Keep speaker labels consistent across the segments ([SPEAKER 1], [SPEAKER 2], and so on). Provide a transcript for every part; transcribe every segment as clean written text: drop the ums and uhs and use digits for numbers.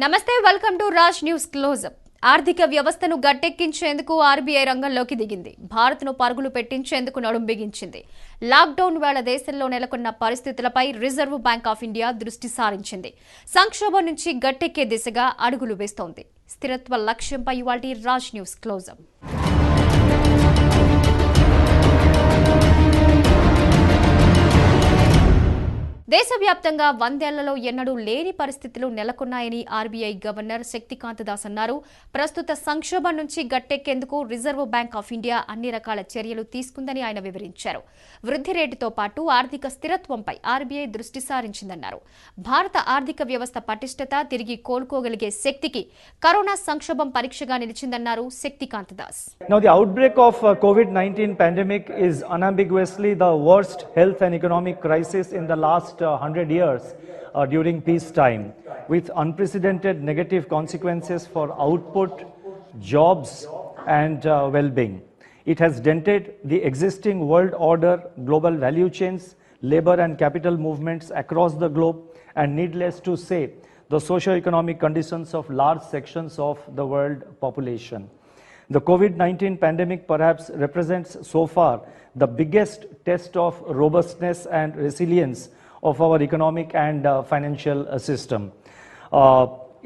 [SPEAKER 1] నమస్తే welcome to Raj news closeup. ఆర్థిక వ్యవస్థను గట్టెక్కించేందుకు ఆర్బీఐ రంగంలోకి దిగింది. భారత్ను పరుగులు పెట్టించేందుకు నడుం బిగించింది. లాక్డౌన్ వేళ దేశంలో నెలకొన్న పరిస్థితులపై రిజర్వ్ బ్యాంక్ ఆఫ్ ఇండియా దృష్టి సారించింది. సంక్షోభం నుంచి గట్టెక్కే దిశగా అడుగులు వేస్తోంది. స్థిరత్వ లక్ష్యంపై ఇవాల్టి రాజ్ న్యూస్ క్లోజప్. దేశవ్యాప్తంగా 100 ఏళ్లలో ఎన్నడూ లేని పరిస్థితులు నెలకొన్నాయని ఆర్బీఐ గవర్నర్ శక్తికాంత దాస్ అన్నారు. ప్రస్తుత సంక్షోభం నుంచి గట్టెక్కేందుకు రిజర్వ్ బ్యాంక్ ఆఫ్ ఇండియా అన్ని రకాల చర్యలు తీసుకుందని ఆయన వివరించారు. వృద్ధి రేటుతో పాటు ఆర్థిక స్థిరత్వంపై ఆర్బీఐ దృష్టి సారించిందన్నారు. భారత ఆర్థిక వ్యవస్థ పటిష్టత, తిరిగి కోలుకోగలిగే శక్తికి కరోనా సంక్షోభం పరీక్షగా నిలిచిందన్నారు Shaktikanta Das.
[SPEAKER 2] Now the outbreak of COVID-19 pandemic is unambiguously the worst health and economic crisis in the last 100 years during peacetime, with unprecedented negative consequences for output, jobs and well-being. It has dented the existing world order, global value chains, labor and capital movements across the globe, and needless to say, the socio-economic conditions of large sections of the world population. The COVID-19 pandemic perhaps represents so far the biggest test of robustness and resilience of our economic and financial system.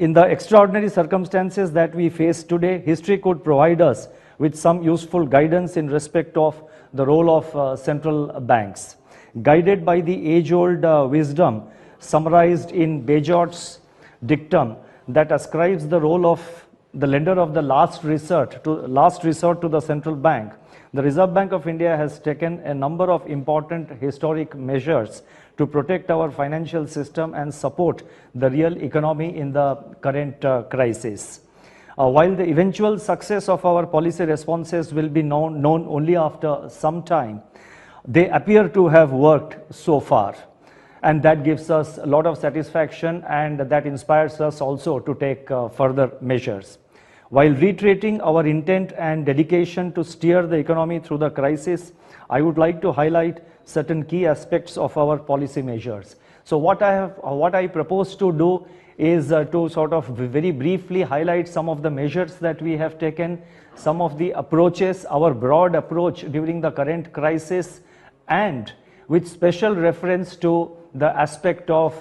[SPEAKER 2] In the extraordinary circumstances that we face today, history could provide us with some useful guidance in respect of the role of central banks. Guided by the age-old wisdom summarized in Bayjort's dictum that ascribes the role of the lender of the last resort to the central bank, the Reserve Bank of India has taken a number of important historic measures to protect our financial system and support the real economy in the current crisis. While the eventual success of our policy responses will be known only after some time, they appear to have worked so far. And that gives us a lot of satisfaction, and that inspires us also to take further measures. While reiterating our intent and dedication to steer the economy through the crisis, I would like to highlight certain key aspects of our policy measures. So what I propose to do is to sort of very briefly highlight some of the measures that we have taken, some of the approaches, our broad approach during the current crisis, and with special reference to the aspect of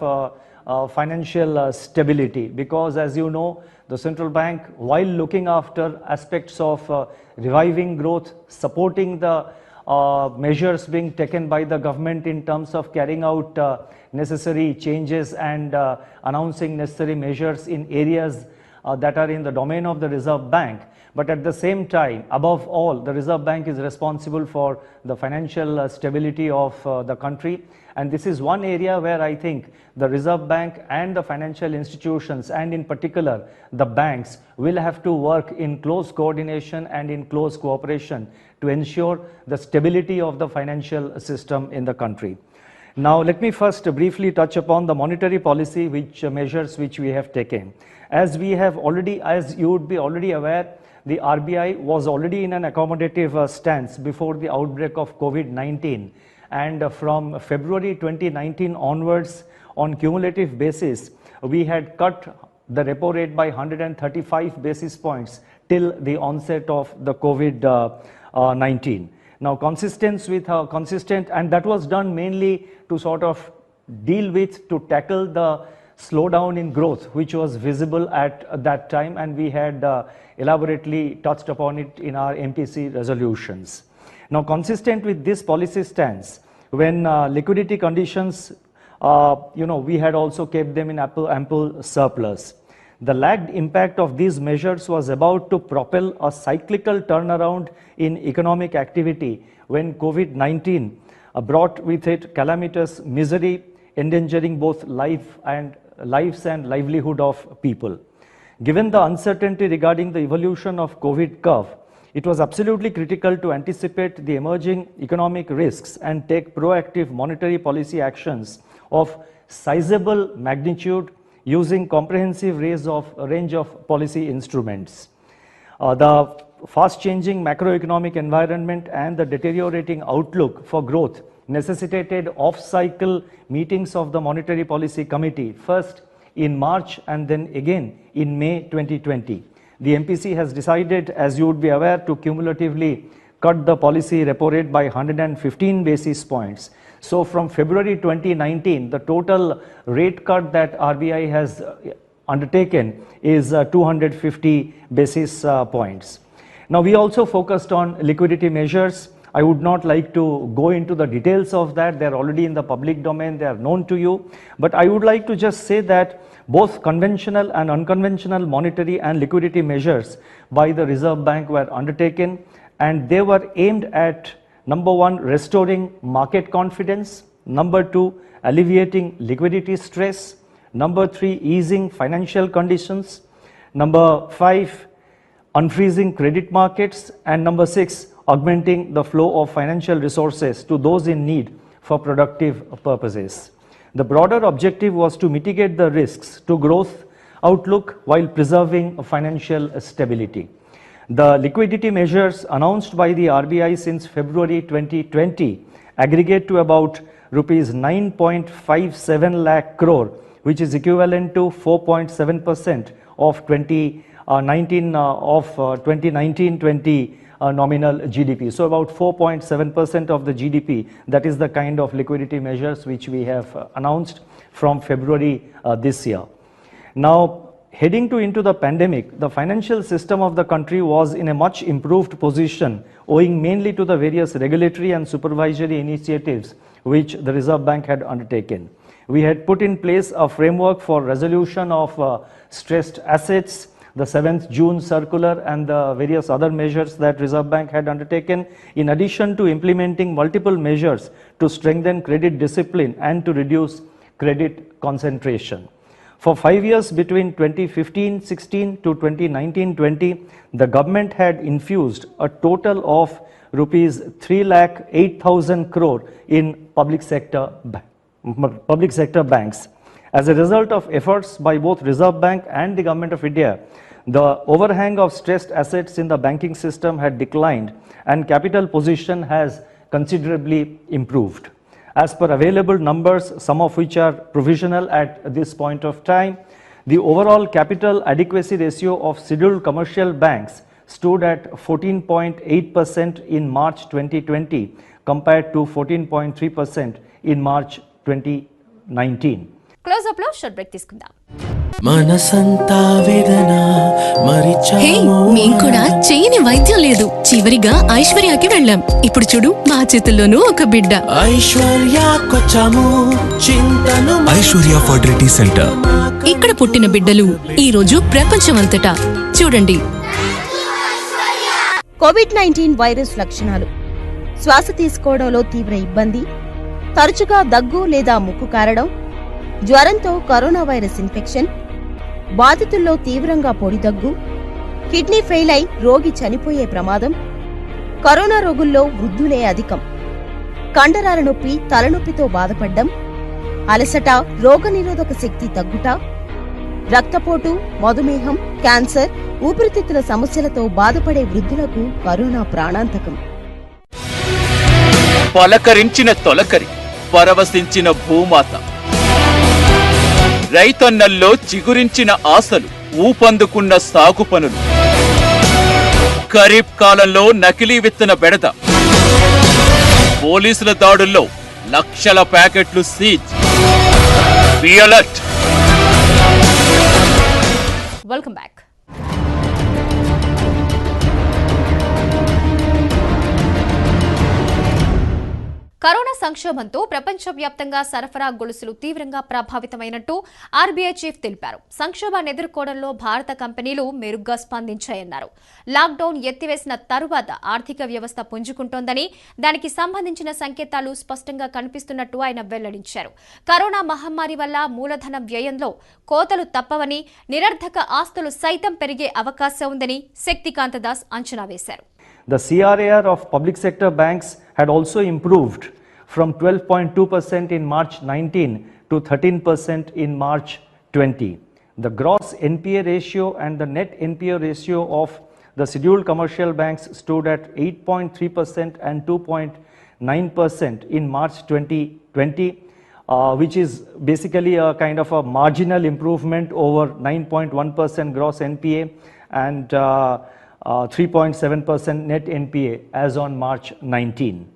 [SPEAKER 2] financial stability, because as you know, the central bank, while looking after aspects of reviving growth, supporting the measures being taken by the government in terms of carrying out necessary changes and announcing necessary measures in areas that are in the domain of the Reserve Bank. But at the same time, above all, the Reserve Bank is responsible for the financial stability of the country. And this is one area where I think the Reserve Bank and the financial institutions, and in particular the banks, will have to work in close coordination and in close cooperation to ensure the stability of the financial system in the country. Now, let me first briefly touch upon the monetary policy measures which we have taken. As you would be already aware, the RBI was already in an accommodative stance before the outbreak of COVID-19. And from February 2019 onwards, on cumulative basis, we had cut the repo rate by 135 basis points till the onset of the COVID-19. Now, consistent, and that was done mainly to sort of to tackle the slowdown in growth which was visible at that time, and we had elaborately touched upon it in our MPC resolutions. Now, consistent with this policy stance, when liquidity conditions, we had also kept them in ample surplus. The lagged impact of these measures was about to propel a cyclical turnaround in economic activity when COVID-19 brought with it calamitous misery, endangering both lives and livelihood of people. Given the uncertainty regarding the evolution of COVID curve, it was absolutely critical to anticipate the emerging economic risks and take proactive monetary policy actions of sizable magnitude using comprehensive range of policy instruments. The fast-changing macroeconomic environment and the deteriorating outlook for growth necessitated off-cycle meetings of the Monetary Policy Committee, first in March and then again in May 2020. The MPC has decided, as you would be aware, to cumulatively cut the policy repo rate by 115 basis points. So from February 2019, the total rate cut that RBI has undertaken is 250 basis points. Now, we also focused on liquidity measures. I would not like to go into the details of that. They're already in the public domain. They are known to you. But I would like to just say that both conventional and unconventional monetary and liquidity measures by the Reserve Bank were undertaken, and they were aimed at, number one, restoring market confidence, number two, alleviating liquidity stress, number three, easing financial conditions, number five, unfreezing credit markets, and number six, augmenting the flow of financial resources to those in need for productive purposes. The broader objective was to mitigate the risks to growth outlook while preserving financial stability. The liquidity measures announced by the RBI since February 2020 aggregate to about rupees 9.57 lakh crore, which is equivalent to 4.7% of 2019-20 nominal GDP. So about 4.7% of the GDP, that is the kind of liquidity measures which we have announced from February this year. Now, heading into the pandemic, the financial system of the country was in a much improved position, owing mainly to the various regulatory and supervisory initiatives which the Reserve Bank had undertaken. We had put in place a framework for resolution of stressed assets, the 7th June circular, and the various other measures that Reserve Bank had undertaken, in addition to implementing multiple measures to strengthen credit discipline and to reduce credit concentration. For 5 years between 2015-16 to 2019-20, the government had infused a total of rupees 3,08,000 crore in public sector banks. As a result of efforts by both Reserve Bank and the Government of India, the overhang of stressed assets in the banking system had declined and capital position has considerably improved. As per available numbers, some of which are provisional at this point of time, the overall capital adequacy ratio of scheduled commercial banks stood at 14.8% in March 2020 compared to 14.3% in March 2019.
[SPEAKER 1] Close up లో short break తీసుకుందాం.
[SPEAKER 3] మనసంతా వేదన
[SPEAKER 4] హే, మేం కూడా చేయని వైద్యం లేదు. చివరిగా ఐశ్వర్యకి వెళ్ళాం. ఇప్పుడు చూడు, మా చేతుల్లోనూ ఒక బిడ్డ.
[SPEAKER 3] ఐశ్వర్యకొచ్చాము చింతను
[SPEAKER 5] ఐశ్వర్య ఫర్టిలిటీ సెంటర్.
[SPEAKER 4] ఇక్కడ పుట్టిన బిడ్డలు ఈ రోజు ప్రపంచమంతటా చూడండి.
[SPEAKER 6] కోవిడ్-19 వైరస్ లక్షణాలు: శ్వాస తీసుకోవడంలో తీవ్ర ఇబ్బంది, తరచుగా దగ్గు లేదా ముక్కు కారడం, జ్వరంతో కరోనా వైరస్ ఇన్ఫెక్షన్, బాధితుల్లో తీవ్రంగా పొడి దగ్గు, కిడ్నీ ఫెయిల్ అయి రోగి చనిపోయే ప్రమాదం, కరోనా రోగుల్లో వృద్ధులే అధికం, కండరాల నొప్పి, తలనొప్పితో బాధపడ్డం, అలసట, రోగనిరోధక శక్తి తగ్గుట, రక్తపోటు, మధుమేహం, క్యాన్సర్, ఊపిరితిత్తుల సమస్యలతో బాధపడే వృద్ధులకు కరోనా ప్రాణాంతకం.
[SPEAKER 7] పలకరించిన తొలకరి, పరవశించిన భూమాత, రైతన్నల్లో చిగురించిన ఆశలు, ఊపందుకున్న సాగు పనులు, ఖరీఫ్ కాలంలో నకిలీ విత్తన బెడద, పోలీసుల దాడుల్లో లక్షల ప్యాకెట్లు seize. Be alert.
[SPEAKER 1] Welcome back. Corona సంక్షోభంతో ప్రపంచవ్యాప్తంగా సరఫరా గొలుసులు తీవ్రంగా ప్రభావితమైనట్టు ఆర్బీఐ చీఫ్ తెలిపారు. సంక్షోభాన్ని ఎదుర్కోవడంలో భారత కంపెనీలు మెరుగ్గా స్పందించాయన్నారు. లాక్డౌన్ ఎత్తివేసిన తరువాత ఆర్థిక వ్యవస్థ పుంజుకుంటోందని, దానికి సంబంధించిన సంకేతాలు స్పష్టంగా కనిపిస్తున్నట్టు ఆయన వెల్లడించారు. కరోనా మహమ్మారి వల్ల మూలధన వ్యయంలో కోతలు తప్పవని, నిరర్థక ఆస్తులు సైతం పెరిగే అవకాశం ఉందని శక్తికాంత దాస్ అంచనా వేశారు.
[SPEAKER 2] The CRAR of public sector banks had also improved from 12.2% in March 19 to 13% in March 20. The gross NPA ratio and the net NPA ratio of the scheduled commercial banks stood at 8.3% and 2.9% in March 2020. which is basically a kind of a marginal improvement over 9.1% gross NPA and 3.7% net NPA as on March 19.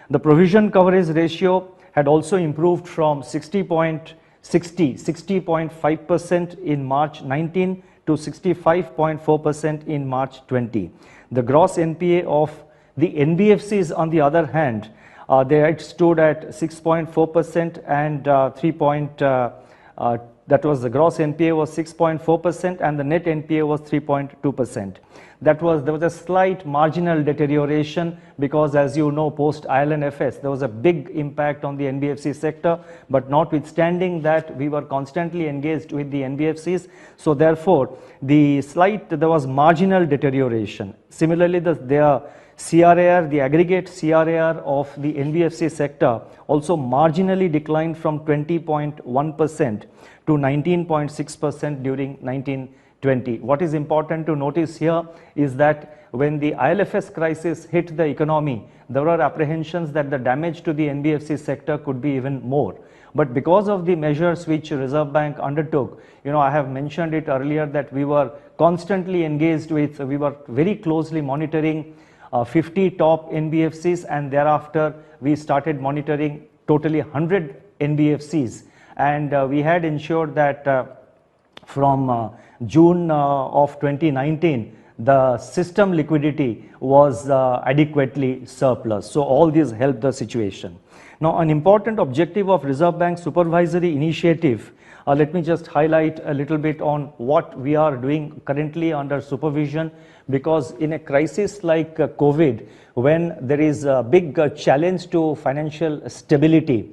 [SPEAKER 2] The provision coverage ratio had also improved from 60.5% in March 19 to 65.4% in March 20. The gross NPA of the NBFCs, on the other hand, they had stood at 6.4% and that was the gross NPA was 6.4% and the net NPA was 3.2%. There was a slight marginal deterioration because, as you know, post IL&FS, there was a big impact on the NBFC sector, but notwithstanding that, we were constantly engaged with the NBFCs. So therefore, there was marginal deterioration. Similarly, their CRAR, the aggregate CRAR of the NBFC sector also marginally declined from 20.1% to 19.6% during 1920. What is important to notice here is that when the IL&FS crisis hit the economy, there were apprehensions that the damage to the NBFC sector could be even more. But because of the measures which Reserve Bank undertook, I have mentioned it earlier that we were constantly engaged with, we were very closely monitoring 50 top NBFCs, and thereafter we started monitoring totally 100 NBFCs, and we had ensured that from June of 2019 the system liquidity was adequately surplus. So all these helped the situation. Now, an important objective of Reserve Bank supervisory initiative, let me just highlight a little bit on what we are doing currently under supervision, because in a crisis like COVID, when there is a big challenge to financial stability,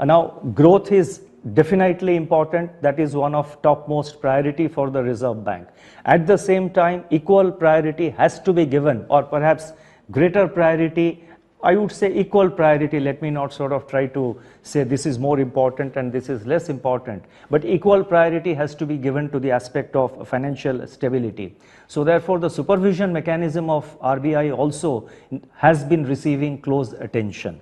[SPEAKER 2] now growth is definitely important. That is one of topmost priority for the Reserve Bank. At the same time, equal priority has to be given, or perhaps greater priority, I would say equal priority. Let me not sort of try to say this is more important and this is less important, but equal priority has to be given to the aspect of financial stability. So therefore, the supervision mechanism of RBI also has been receiving close attention.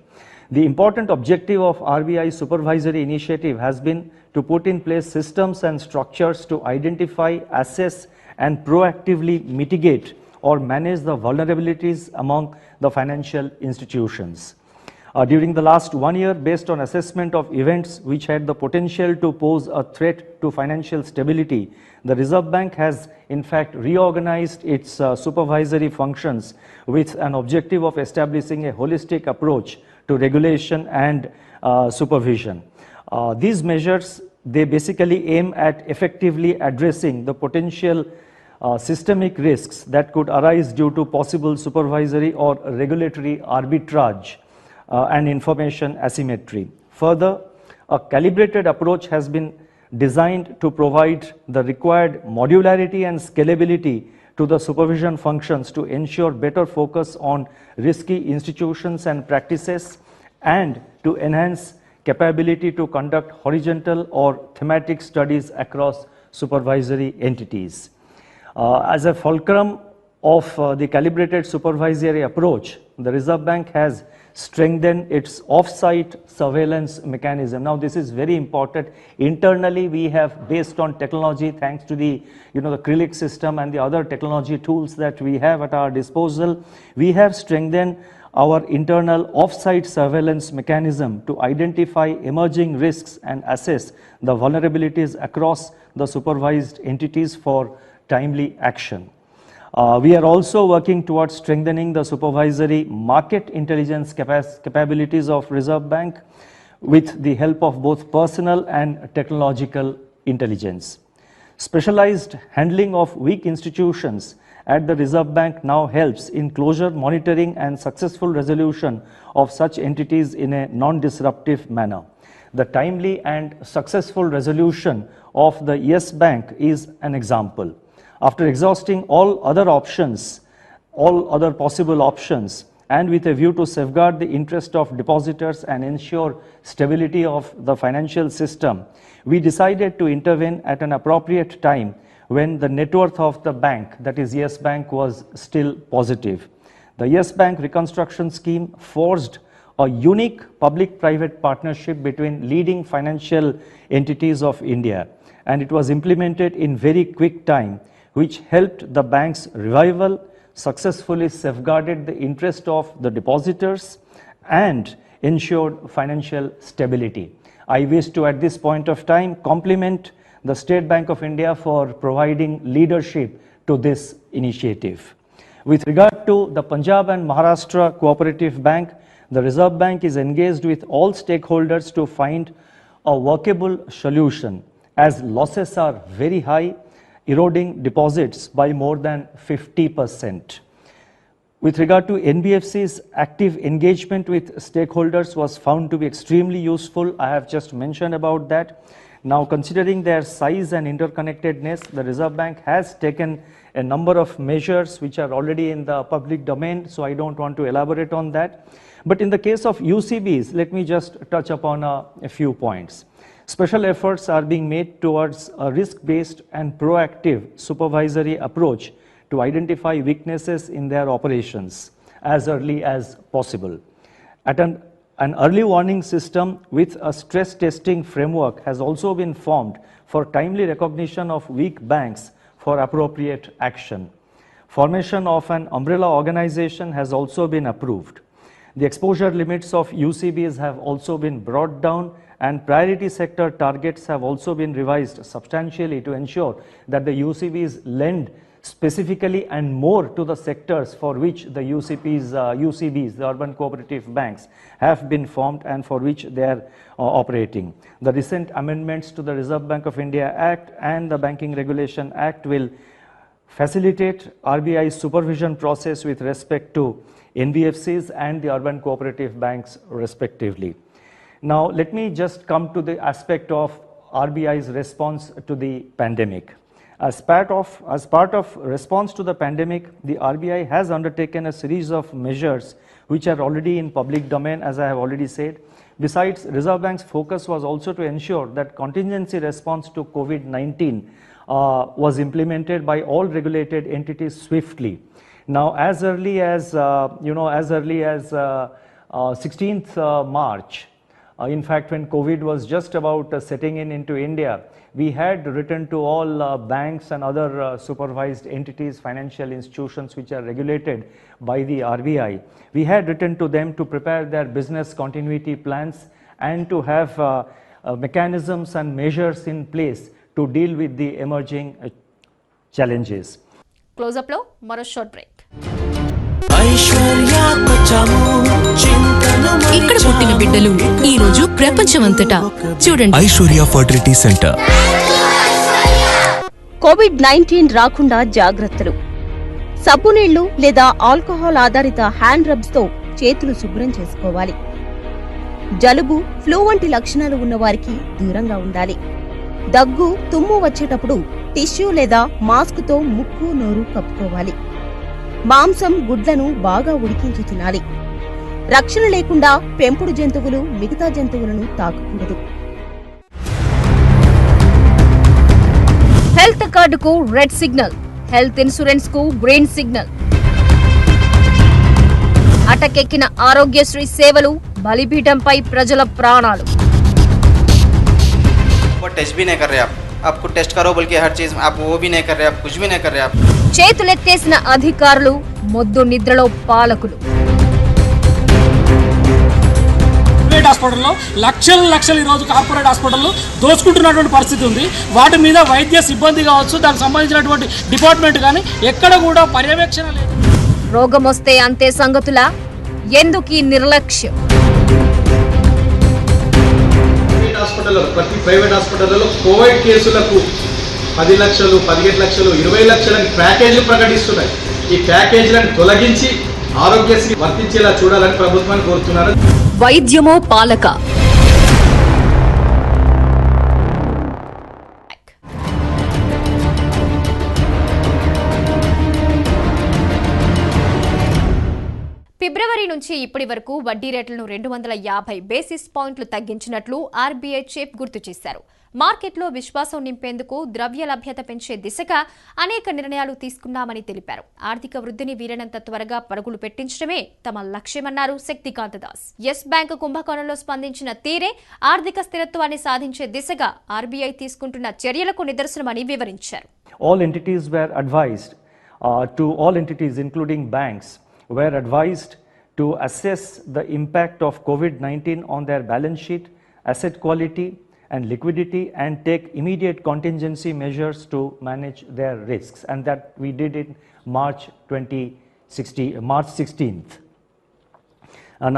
[SPEAKER 2] The important objective of RBI supervisory initiative has been to put in place systems and structures to identify, assess, and proactively mitigate or manage the vulnerabilities among the financial institutions. During the last 1 year, based on assessment of events which had the potential to pose a threat to financial stability, the Reserve Bank has in fact reorganized its supervisory functions with an objective of establishing a holistic approach to regulation and supervision. These measures, they basically aim at effectively addressing the potential systemic risks that could arise due to possible supervisory or regulatory arbitrage and information asymmetry. Further, a calibrated approach has been designed to provide the required modularity and scalability to the supervision functions to ensure better focus on risky institutions and practices, and to enhance capability to conduct horizontal or thematic studies across supervisory entities. As a fulcrum of the calibrated supervisory approach, the Reserve Bank has strengthened its off-site surveillance mechanism. Now, this is very important. Internally, we have, based on technology, thanks to the the CRILIC system and the other technology tools that we have at our disposal, we have strengthened our internal off-site surveillance mechanism to identify emerging risks and assess the vulnerabilities across the supervised entities for timely action. We are also working towards strengthening the supervisory market intelligence capabilities of Reserve Bank with the help of both personal and technological intelligence. Specialized handling of weak institutions at the Reserve Bank now helps in closure monitoring and successful resolution of such entities in a non-disruptive manner. The timely and successful resolution of the Yes Bank is an example. After exhausting all other possible options, and with a view to safeguard the interest of depositors and ensure stability of the financial system, we decided to intervene at an appropriate time when the net worth of the bank, that is Yes Bank, was still positive. The Yes Bank reconstruction scheme forced a unique public-private partnership between leading financial entities of India, and it was implemented in very quick time, which helped the bank's revival, successfully safeguarded the interest of the depositors, and ensured financial stability. I wish to, at this point of time, compliment the State Bank of India for providing leadership to this initiative. With regard to the Punjab and Maharashtra Cooperative Bank, the Reserve Bank is engaged with all stakeholders to find a workable solution, as losses are very high, eroding deposits by more than 50%. With regard to NBFC's active engagement with stakeholders was found to be extremely useful. I have just mentioned about that. Now, considering their size and interconnectedness, the Reserve Bank has taken a number of measures which are already in the public domain, so I don't want to elaborate on that. But in the case of UCBs, let me just touch upon a few points. Special efforts are being made towards a risk-based and proactive supervisory approach to identify weaknesses in their operations as early as possible. At an early warning system with a stress testing framework has also been formed for timely recognition of weak banks for appropriate action. Formation of an umbrella organization has also been approved. The exposure limits of UCBs have also been brought down, and priority sector targets have also been revised substantially to ensure that the UCBs lend specifically and more to the sectors for which the UCBs, the urban cooperative banks, have been formed and for which they are operating. The recent amendments to the Reserve Bank of India Act and the Banking Regulation Act will facilitate RBI's supervision process with respect to NBFCs and the urban cooperative banks respectively. Now, let me just come to the aspect of RBI's response to the pandemic. As part of response to the pandemic, the RBI has undertaken a series of measures which are already in public domain, as I have already said. Besides, Reserve Bank's focus was also to ensure that contingency response to COVID-19 was implemented by all regulated entities swiftly. Now, as early as 16th March, in fact, when COVID was just about setting into India, we had written to all banks and other supervised entities, financial institutions which are regulated by the RBI. We had written to them to prepare their business continuity plans and to have mechanisms and measures in place to deal with the emerging challenges.
[SPEAKER 1] Close-up lo maro short break.
[SPEAKER 4] ఇక్కడ పుట్టిన బిడ్డలు ఈ రోజు ప్రపంచమంతటా చూడండి.
[SPEAKER 5] Aishwarya fertility centre.
[SPEAKER 6] COVID-19 రాకుండా జాగ్రత్తలు. సబ్బు నీళ్లు లేదా ఆల్కహాల్ ఆధారిత హ్యాండ్ రబ్స్ తో చేతులు శుభ్రం చేసుకోవాలి. జలుబు, ఫ్లూ వంటి లక్షణాలు ఉన్నవారికి దూరంగా ఉండాలి. దగ్గు, తుమ్ము వచ్చేటప్పుడు టిష్యూ లేదా మాస్కుతో ముక్కు, నోరు కప్పుకోవాలి. మాంసం, గుడ్లను బాగా ఉడికించి తినాలి. రక్షణ లేకుండా పెంపుడు జంతువులు మిగతా జంతువులను తాకకూడదు.
[SPEAKER 1] హెల్త్ కార్డుకు రెడ్ సిగ్నల్, హెల్త్ ఇన్సూరెన్స్ కు గ్రీన్ సిగ్నల్. అటకెక్కిన ఆరోగ్యశ్రీ సేవలు, బలిపీఠంపై ప్రజల ప్రాణాలు.
[SPEAKER 8] टेस्ट भी नहीं कर रहे आप, आपको टेस्ट करो बोल के हर चीज आप वो भी नहीं कर रहे, आप कुछ भी नहीं कर रहे आप.
[SPEAKER 1] చేతులెత్తేసిన అధికారులు, మొద్దు నిద్రలో పాలకులు.
[SPEAKER 9] ప్రైవేట్ హాస్పిటల్లో లక్షలు ఈ రోజు కార్పొరేట్ హాస్పిటల్లో దోచుకుంటున్నటువంటి పరిస్థితి ఉంది. వాటి మీద వైద్య సిబ్బంది కావచ్చు, దానికి సంబంధించినటువంటి డిపార్ట్మెంట్ కానీ ఎక్కడ కూడా పర్యవేక్షణ లేదు.
[SPEAKER 1] రోగం వస్తే అంతే సంగతులా? ఎందుకీ నిర్లక్ష్యం?
[SPEAKER 10] ప్రతి ప్రైవేట్ హాస్పిటల్లో కోవిడ్ కేసులకు 10 లక్షలు, 15 లక్షలు, 20 లక్షలని ప్యాకేజీలు ప్రకటిస్తున్నాయి. ఈ ప్యాకేజీలను తొలగించి ఆరోగ్యశ్రీ వర్తించేలా చూడాలని ప్రభుత్వాన్ని కోరుతున్నారు.
[SPEAKER 1] వైద్యమో పాలక. ఫిబ్రవరి నుంచి ఇప్పటి వరకు వడ్డీ రేట్లను 250 బేసిస్ పాయింట్లు తగ్గించినట్లు ఆర్బీఐ చీఫ్ గుర్తు చేశారు. మార్కెట్లో విశ్వాసం నింపేందుకు ద్రవ్య లభ్యత పెంచే దిశగా అనేక నిర్ణయాలు తీసుకున్నామని తెలిపారు. ఆర్థిక వృద్ధిని వీలైనంత త్వరగా పరుగులు పెట్టించడమే తమ లక్ష్యమన్నారు శక్తికాంత దాస్. యెస్ బ్యాంక్ కుంభకోణంలో స్పందించిన తీరే ఆర్థిక స్థిరత్వాన్ని సాధించే దిశగా ఆర్బీఐ తీసుకుంటున్న చర్యలకు నిదర్శనమని వివరించారు.
[SPEAKER 2] All entities were advised all entities including banks were advised to assess the impact of COVID-19 on their balance sheet, asset quality and liquidity, and take immediate contingency measures to manage their risks, and that we did in March 16th.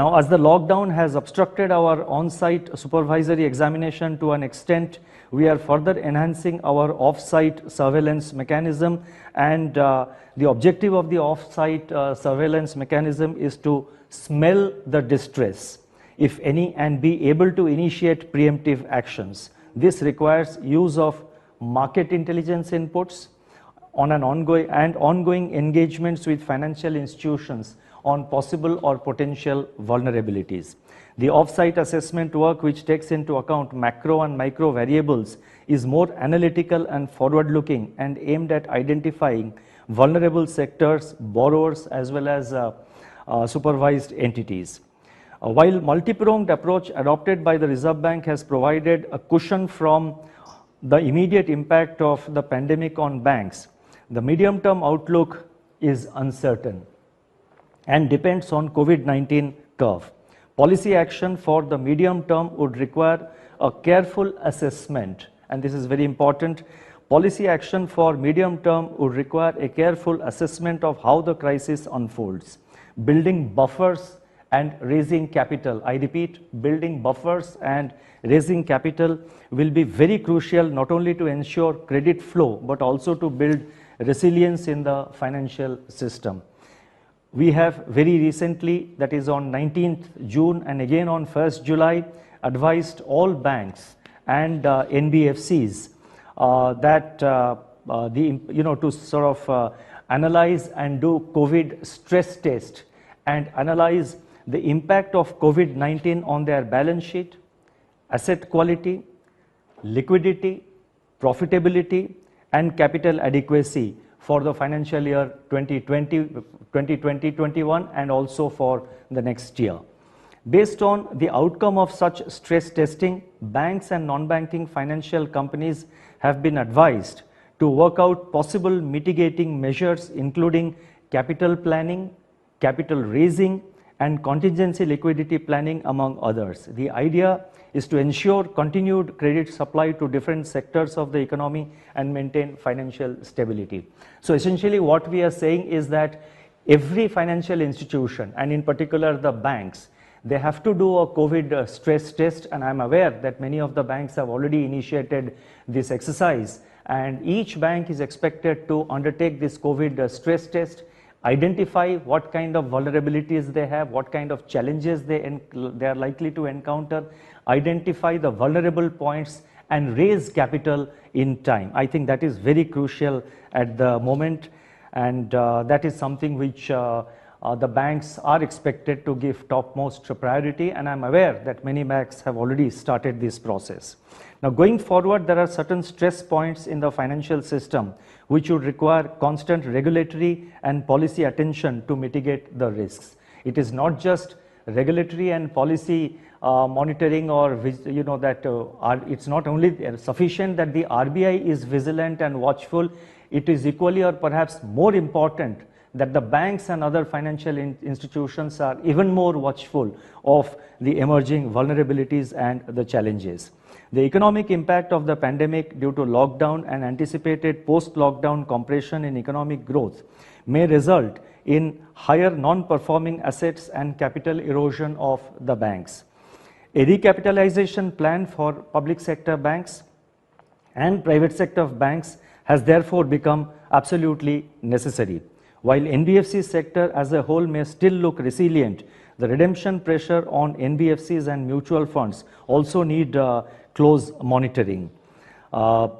[SPEAKER 2] Now, as the lockdown has obstructed our on-site supervisory examination to an extent, we are further enhancing our off-site surveillance mechanism, and the objective of the off-site surveillance mechanism is to smell the distress, if any, and be able to initiate preemptive actions. This requires use of market intelligence inputs on an ongoing engagements with financial institutions on possible or potential vulnerabilities. The off-site assessment work, which takes into account macro and micro variables, is more analytical and forward-looking and aimed at identifying vulnerable sectors, borrowers, as well as supervised entities. While multi-pronged approach adopted by the Reserve Bank has provided a cushion from the immediate impact of the pandemic on banks, the medium-term outlook is uncertain and depends on COVID-19 curve. Policy action for the medium term would require a careful assessment, and this is very important. Policy action for medium term would require a careful assessment of how the crisis unfolds. Building buffers and raising capital, I repeat, building buffers and raising capital will be very crucial, not only to ensure credit flow, but also to build resilience in the financial system. We have very recently, that is on 19th June and again on 1st July, advised all banks and NBFCs that to sort of analyze and do COVID stress test and analyze the impact of COVID-19 on their balance sheet, asset quality, liquidity, profitability, and capital adequacy for the financial year 2020-21 and also for the next year. Based on the outcome of such stress testing, banks and non-banking financial companies have been advised to work out possible mitigating measures, including capital planning, capital raising, and contingency liquidity planning, among others. The idea is to ensure continued credit supply to different sectors of the economy and maintain financial stability. So essentially what we are saying is that every financial institution, and in particular the banks, they have to do a COVID stress test, and I'm aware that many of the banks have already initiated this exercise, and each bank is expected to undertake this COVID stress test, identify what kind of vulnerabilities they have, what kind of challenges they are likely to encounter, identify the vulnerable points, and raise capital in time. I think that is very crucial at the moment, and that is something which the banks are expected to give topmost priority, and I'm aware that many banks have already started this process. Now, going forward, there are certain stress points in the financial system which would require constant regulatory and policy attention to mitigate the risks. It is not just regulatory and policy monitoring, or that it's not only sufficient that the RBI is vigilant and watchful. It is equally or perhaps more important that the banks and other financial institutions are even more watchful of the emerging vulnerabilities and the challenges. The economic impact of the pandemic due to lockdown and anticipated post-lockdown compression in economic growth may result in higher non-performing assets and capital erosion of the banks. A recapitalization plan for public sector banks and private sector banks has therefore become absolutely necessary. While NBFC sector as a whole may still look resilient, the redemption pressure on NBFCs and mutual funds also need close monitoring.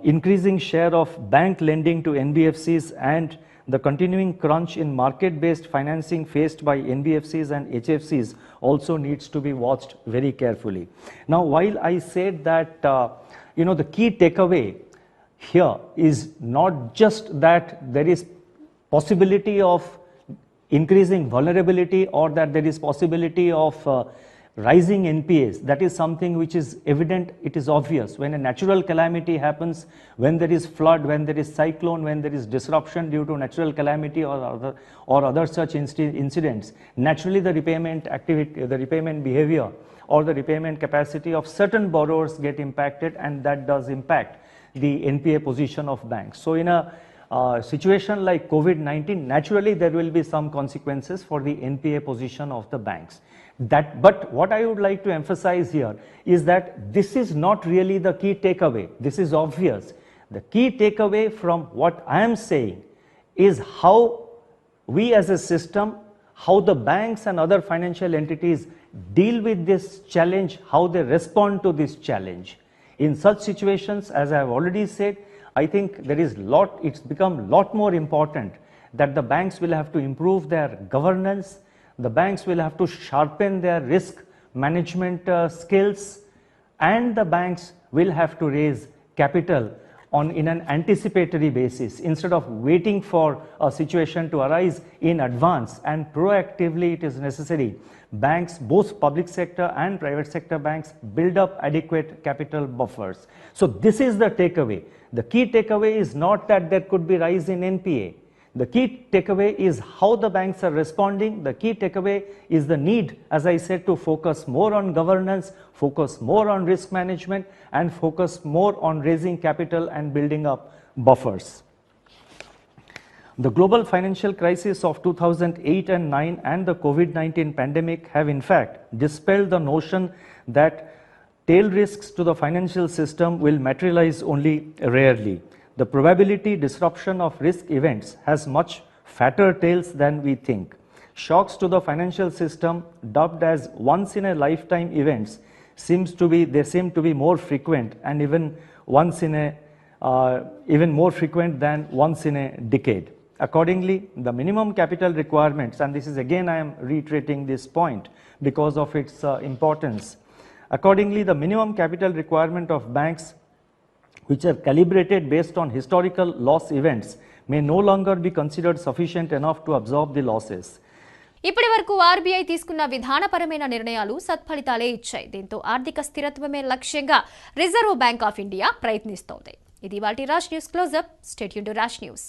[SPEAKER 2] Increasing share of bank lending to NBFCs and the continuing crunch in market-based financing faced by NBFCs and HFCs also needs to be watched very carefully. Now, while I said that, the key takeaway here is not just that there is possibility of increasing vulnerability or that there is possibility of rising NPAs. That is something which is evident, it is obvious. When a natural calamity happens, when there is flood, when there is cyclone, when there is disruption due to natural calamity or other such incidents, naturally the repayment activity, the repayment behavior or the repayment capacity of certain borrowers get impacted, and that does impact the NPA position of banks. So in a situation like COVID-19, naturally there will be some consequences for the NPA position of the banks. But what I would like to emphasize here is that this is not really the key takeaway. This is obvious. The key takeaway from what I am saying is how we as a system, how the banks and other financial entities deal with this challenge, how they respond to this challenge. In such situations, as I have already said, I think it's become a lot more important that the banks will have to improve their governance. The banks will have to sharpen their risk management skills, and the banks will have to raise capital in an anticipatory basis instead of waiting for a situation to arise in advance, and proactively it is necessary banks, both public sector and private sector banks, build up adequate capital buffers. So this is the takeaway. The key takeaway is not that there could be rise in NPA. The key takeaway is how the banks are responding. The key takeaway is the need, as I said, to focus more on governance, focus more on risk management, and focus more on raising capital and building up buffers. The global financial crisis of 2008 and 9 and the COVID-19 pandemic have in fact dispelled the notion that tail risks to the financial system will materialize only rarely. The probability disruption of risk events has much fatter tails than we think. Shocks to the financial system, dubbed as once in a lifetime events, seem to be more frequent and even more frequent than once in a decade. Accordingly, the minimum capital requirements, and this is again I am reiterating this point because of its importance. Accordingly, the minimum capital requirement of banks which are calibrated based on historical loss events may no longer be considered sufficient enough to absorb the losses.
[SPEAKER 1] ఇప్పటి వరకు RBI తీసుకున్న విధానపరమైన నిర్ణయాలు సత్ఫలితాలే ఇచ్చాయి. దీంతో ఆర్థిక స్థిరత్వమే లక్ష్యంగా reserve bank of India ప్రయత్నిస్తోంది. ఇది వాటి రాష్ news closeup. Stay tuned to రాష్ న్యూస్.